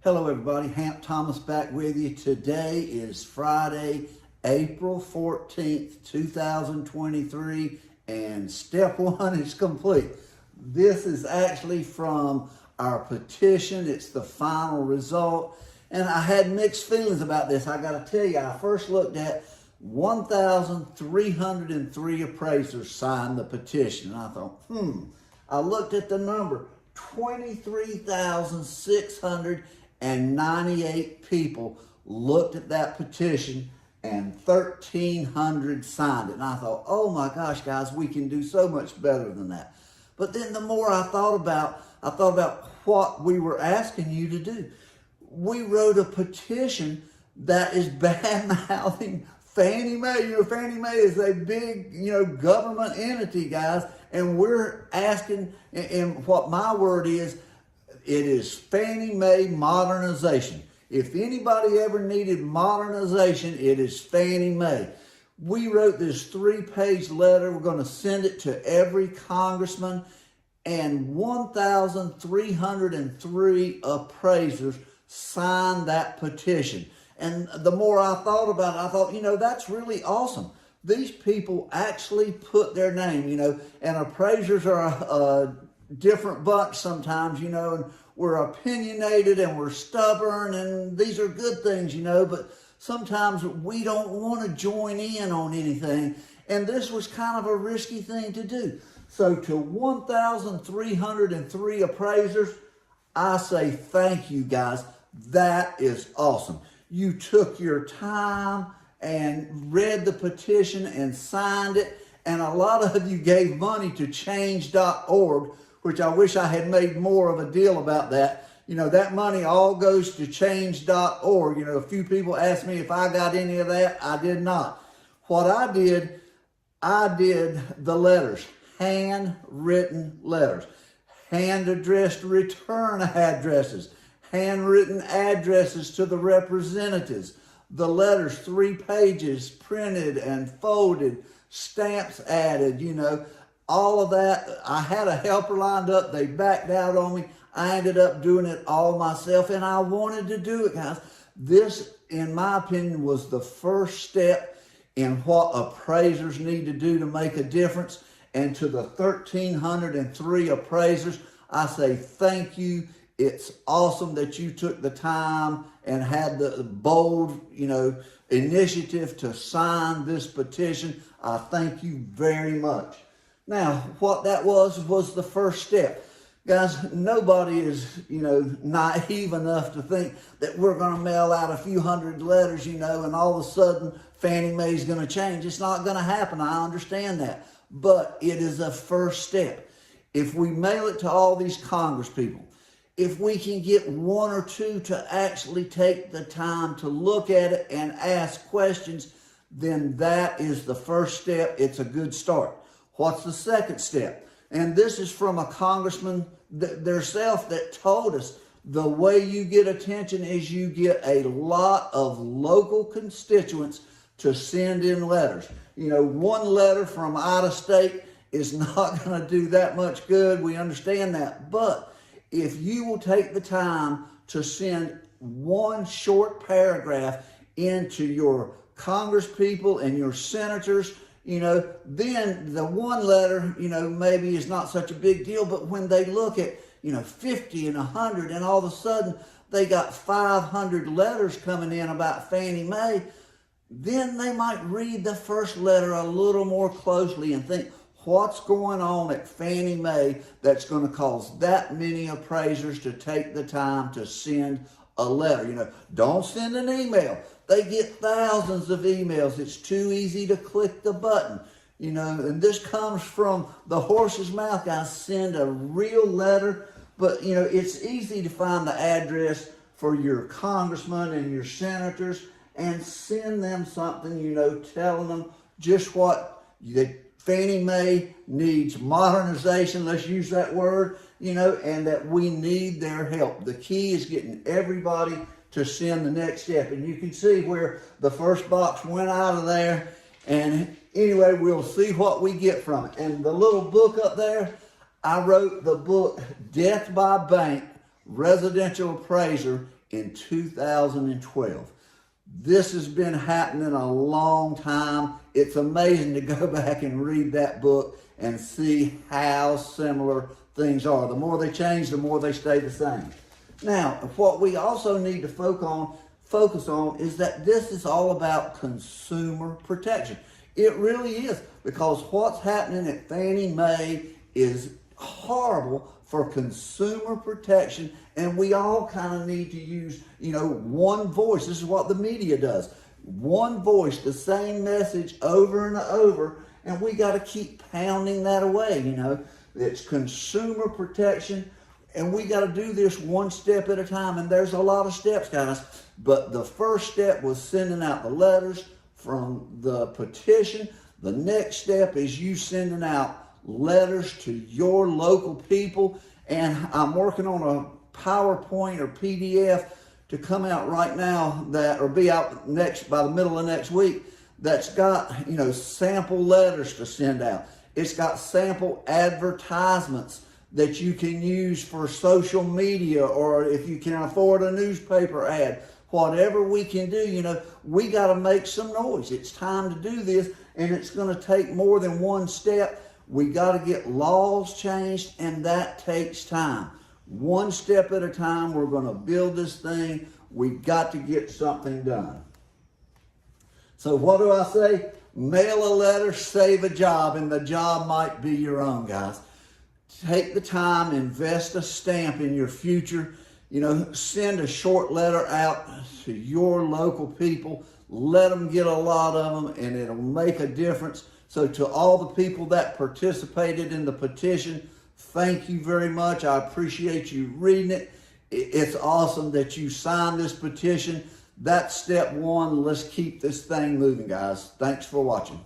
Hello everybody, Hamp Thomas back with you. Today is Friday, April 14th, 2023, and step one is complete. This is actually from our petition. It's the final result, and I had mixed feelings about this. I gotta tell you, I first looked at 1,303 appraisers signed the petition, and I thought, I looked at the number, 23,698 people looked at that petition and 1,300 signed it. And I thought, oh my gosh, guys, we can do so much better than that. But then the more I thought about what we were asking you to do. We wrote a petition that is bad-mouthing Fannie Mae. Fannie Mae is a big, government entity, guys. And we're asking, and what my word is, it is Fannie Mae modernization. If anybody ever needed modernization, it is Fannie Mae. We wrote this 3-page letter. We're going to send it to every congressman, and 1,303 appraisers signed that petition. And the more I thought about it, I thought, that's really awesome. These people actually put their name, and appraisers are a different bunch sometimes, and we're opinionated and we're stubborn, and these are good things, but sometimes we don't want to join in on anything, and this was kind of a risky thing to do. So to 1,303 appraisers, I say thank you, guys. That is awesome. You took your time and read the petition and signed it, and a lot of you gave money to change.org, which I wish I had made more of a deal about that. That money all goes to change.org. A few people asked me if I got any of that. I did not. What I did the letters, handwritten letters, hand-addressed return addresses, handwritten addresses to the representatives, the letters, 3 pages, printed and folded, stamps added, all of that. I had a helper lined up. They backed out on me. I ended up doing it all myself, and I wanted to do it, guys. This, in my opinion, was the first step in what appraisers need to do to make a difference. And to the 1,303 appraisers, I say thank you. It's awesome that you took the time and had the bold, initiative to sign this petition. I thank you very much. Now, what that was the first step. Guys, nobody is, naive enough to think that we're going to mail out a few hundred letters, and all of a sudden Fannie Mae is going to change. It's not going to happen. I understand that. But it is a first step. If we mail it to all these Congress people, if we can get 1 or 2 to actually take the time to look at it and ask questions, then that is the first step. It's a good start. What's the second step? And this is from a congressman theirself that told us the way you get attention is you get a lot of local constituents to send in letters. One letter from out of state is not going to do that much good. We understand that. But if you will take the time to send one short paragraph into your Congress people and your senators, then the one letter, maybe is not such a big deal. But when they look at, 50 and 100, and all of a sudden they got 500 letters coming in about Fannie Mae, then they might read the first letter a little more closely and think, what's going on at Fannie Mae that's going to cause that many appraisers to take the time to send a letter? Don't send an email. They get thousands of emails. It's too easy to click the button. And this comes from the horse's mouth, guys. Send a real letter. But, it's easy to find the address for your congressmen and your senators and send them something, telling them just what Fannie Mae needs modernization, let's use that word, and that we need their help. The key is getting everybody to send the next step. And you can see where the first box went out of there. And anyway, we'll see what we get from it. And the little book up there, I wrote the book, Death by Bank, Residential Appraiser in 2012. This has been happening a long time. It's amazing to go back and read that book and see how similar things are. The more they change, the more they stay the same. Now, what we also need to focus on is that this is all about consumer protection. It really is, because what's happening at Fannie Mae is horrible for consumer protection, and we all kind of need to use, one voice. This is what the media does. One voice, the same message over and over, and we got to keep pounding that away, It's consumer protection, and we got to do this one step at a time, and there's a lot of steps, guys, but the first step was sending out the letters from the petition. The next step is you sending out letters to your local people, and I'm working on a PowerPoint or PDF to come out right now or be out by the middle of next week, that's got sample letters to send out. It's got sample advertisements that you can use for social media, or if you can afford a newspaper ad, whatever we can do. We got to make some noise. It's time to do this, and it's going to take more than one step. We got to get laws changed, and that takes time. One step at a time, we're going to build this thing. We got to get something done. So what do I say? Mail a letter, save a job, and the job might be your own, guys. Take the time, invest a stamp in your future. Send a short letter out to your local people. Let them get a lot of them, and it'll make a difference. So to all the people that participated in the petition, thank you very much. I appreciate you reading it. It's awesome that you signed this petition. That's step one. Let's keep this thing moving, guys. Thanks for watching.